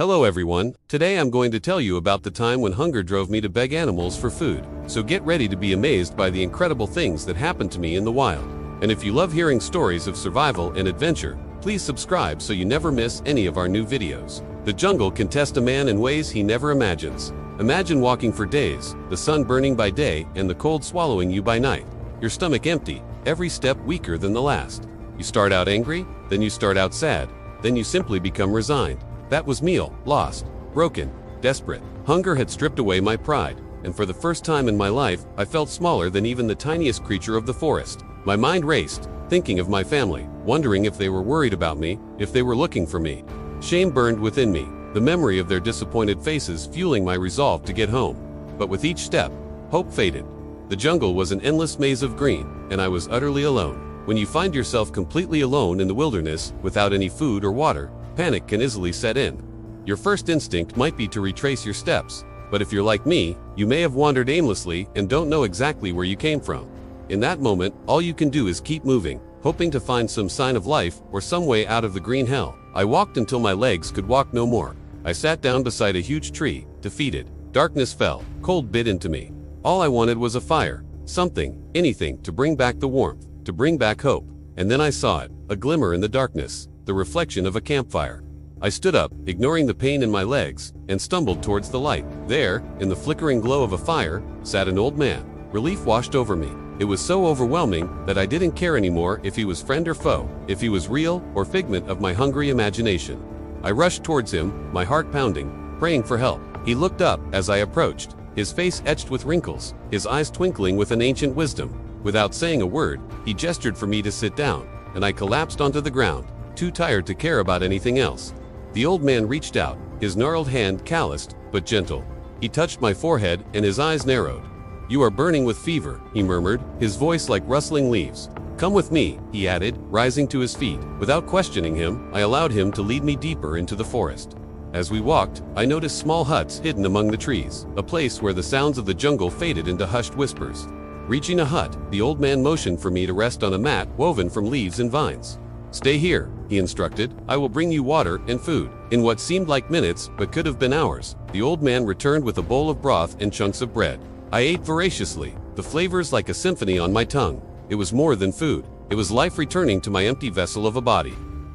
Hello everyone, today I'm going to tell you about the time when hunger drove me to beg animals for food. So get ready to be amazed by the incredible things that happened to me in the wild. And if you love hearing stories of survival and adventure, please subscribe so you never miss any of our new videos. The jungle can test a man in ways he never imagines. Imagine walking for days, the sun burning by day and the cold swallowing you by night. Your stomach empty, every step weaker than the last. You start out angry, then you start out sad, then you simply become resigned. That was me, lost, broken, desperate. Hunger had stripped away my pride, and for the first time in my life, I felt smaller than even the tiniest creature of the forest. My mind raced, thinking of my family, wondering if they were worried about me, if they were looking for me. Shame burned within me, the memory of their disappointed faces fueling my resolve to get home. But with each step, hope faded. The jungle was an endless maze of green, and I was utterly alone. When you find yourself completely alone in the wilderness, without any food or water, panic can easily set in. Your first instinct might be to retrace your steps, but if you're like me, you may have wandered aimlessly and don't know exactly where you came from. In that moment, all you can do is keep moving, hoping to find some sign of life or some way out of the green hell. I walked until my legs could walk no more. I sat down beside a huge tree, defeated. Darkness fell, cold bit into me. All I wanted was a fire, something, anything to bring back the warmth, to bring back hope. And then I saw it, a glimmer in the darkness, the reflection of a campfire. I stood up, ignoring the pain in my legs, and stumbled towards the light. There, in the flickering glow of a fire, sat an old man. Relief washed over me. It was so overwhelming that I didn't care anymore if he was friend or foe, if he was real or figment of my hungry imagination. I rushed towards him, my heart pounding, praying for help. He looked up as I approached, his face etched with wrinkles, his eyes twinkling with an ancient wisdom. Without saying a word, he gestured for me to sit down, and I collapsed onto the ground, too tired to care about anything else. The old man reached out, his gnarled hand calloused, but gentle. He touched my forehead and his eyes narrowed. "You are burning with fever," he murmured, his voice like rustling leaves. "Come with me," he added, rising to his feet. Without questioning him, I allowed him to lead me deeper into the forest. As we walked, I noticed small huts hidden among the trees, a place where the sounds of the jungle faded into hushed whispers. Reaching a hut, the old man motioned for me to rest on a mat woven from leaves and vines. "Stay here," he instructed. "I will bring you water and food." In what seemed like minutes, but could have been hours, the old man returned with a bowl of broth and chunks of bread. I ate voraciously, the flavors like a symphony on my tongue. It was more than food. It was life returning to my empty vessel of a body.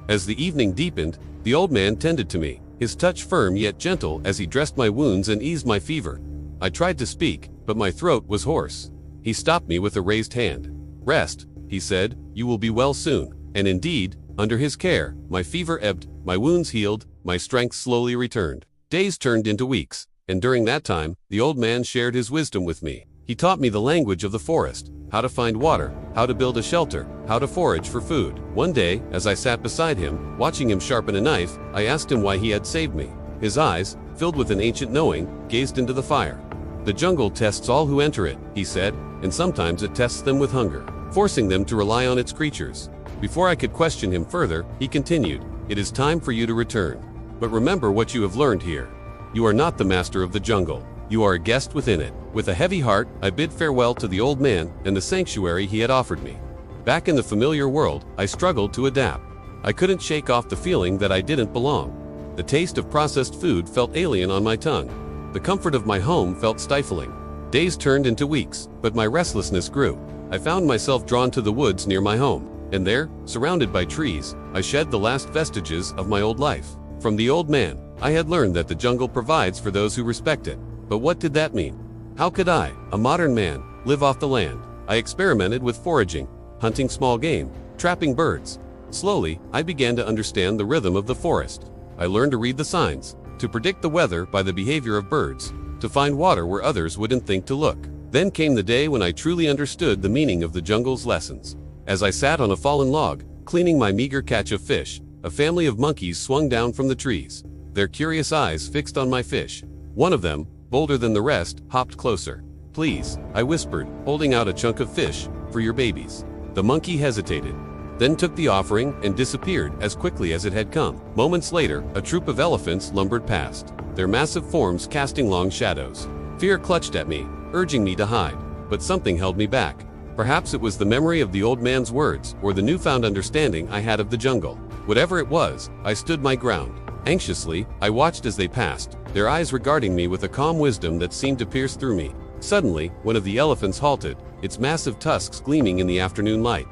As the evening deepened, the old man tended to me, his touch firm yet gentle as he dressed my wounds and eased my fever. I tried to speak, but my throat was hoarse. He stopped me with a raised hand. "Rest," he said, "you will be well soon." And indeed, under his care, my fever ebbed, my wounds healed, my strength slowly returned. Days turned into weeks, and during that time, the old man shared his wisdom with me. He taught me the language of the forest, how to find water, how to build a shelter, how to forage for food. One day, as I sat beside him, watching him sharpen a knife, I asked him why he had saved me. His eyes, filled with an ancient knowing, gazed into the fire. "The jungle tests all who enter it," he said, "and sometimes it tests them with hunger, forcing them to rely on its creatures." Before I could question him further, he continued, "It is time for you to return. But remember what you have learned here. You are not the master of the jungle. You are a guest within it." With a heavy heart, I bid farewell to the old man and the sanctuary he had offered me. Back in the familiar world, I struggled to adapt. I couldn't shake off the feeling that I didn't belong. The taste of processed food felt alien on my tongue. The comfort of my home felt stifling. Days turned into weeks, but my restlessness grew. I found myself drawn to the woods near my home. And there, surrounded by trees, I shed the last vestiges of my old life. From the old man, I had learned that the jungle provides for those who respect it. But what did that mean? How could I, a modern man, live off the land? I experimented with foraging, hunting small game, trapping birds. Slowly, I began to understand the rhythm of the forest. I learned to read the signs, to predict the weather by the behavior of birds, to find water where others wouldn't think to look. Then came the day when I truly understood the meaning of the jungle's lessons. As I sat on a fallen log, cleaning my meager catch of fish, a family of monkeys swung down from the trees, their curious eyes fixed on my fish. One of them, bolder than the rest, hopped closer. "Please," I whispered, holding out a chunk of fish, "for your babies." The monkey hesitated, then took the offering and disappeared as quickly as it had come. Moments later, a troop of elephants lumbered past, their massive forms casting long shadows. Fear clutched at me, urging me to hide, but something held me back. Perhaps it was the memory of the old man's words, or the newfound understanding I had of the jungle. Whatever it was, I stood my ground. Anxiously, I watched as they passed, their eyes regarding me with a calm wisdom that seemed to pierce through me. Suddenly, one of the elephants halted, its massive tusks gleaming in the afternoon light.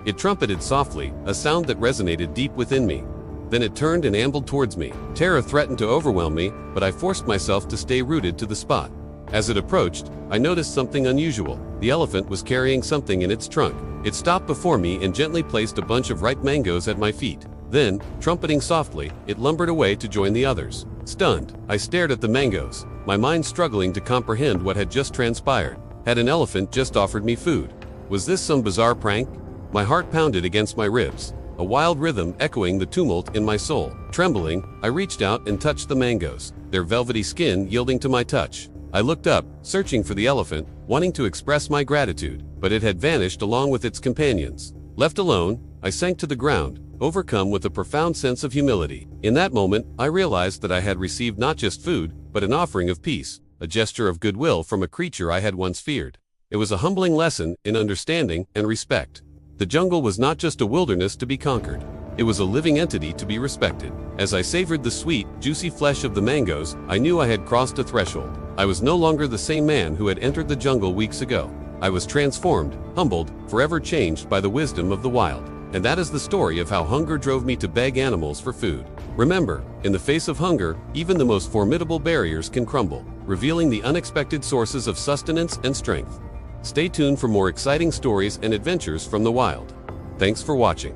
It trumpeted softly, a sound that resonated deep within me. Then it turned and ambled towards me. Terror threatened to overwhelm me, but I forced myself to stay rooted to the spot. As it approached, I noticed something unusual. The elephant was carrying something in its trunk. It stopped before me and gently placed a bunch of ripe mangoes at my feet. Then, trumpeting softly, it lumbered away to join the others. Stunned, I stared at the mangoes, my mind struggling to comprehend what had just transpired. Had an elephant just offered me food? Was this some bizarre prank? My heart pounded against my ribs, a wild rhythm echoing the tumult in my soul. Trembling, I reached out and touched the mangoes, their velvety skin yielding to my touch. I looked up, searching for the elephant, wanting to express my gratitude, but it had vanished along with its companions. Left alone, I sank to the ground, overcome with a profound sense of humility. In that moment, I realized that I had received not just food, but an offering of peace, a gesture of goodwill from a creature I had once feared. It was a humbling lesson in understanding and respect. The jungle was not just a wilderness to be conquered. It was a living entity to be respected. As I savored the sweet, juicy flesh of the mangoes, I knew I had crossed a threshold. I was no longer the same man who had entered the jungle weeks ago. I was transformed, humbled, forever changed by the wisdom of the wild. And that is the story of how hunger drove me to beg animals for food. Remember, in the face of hunger, even the most formidable barriers can crumble, revealing the unexpected sources of sustenance and strength. Stay tuned for more exciting stories and adventures from the wild. Thanks for watching.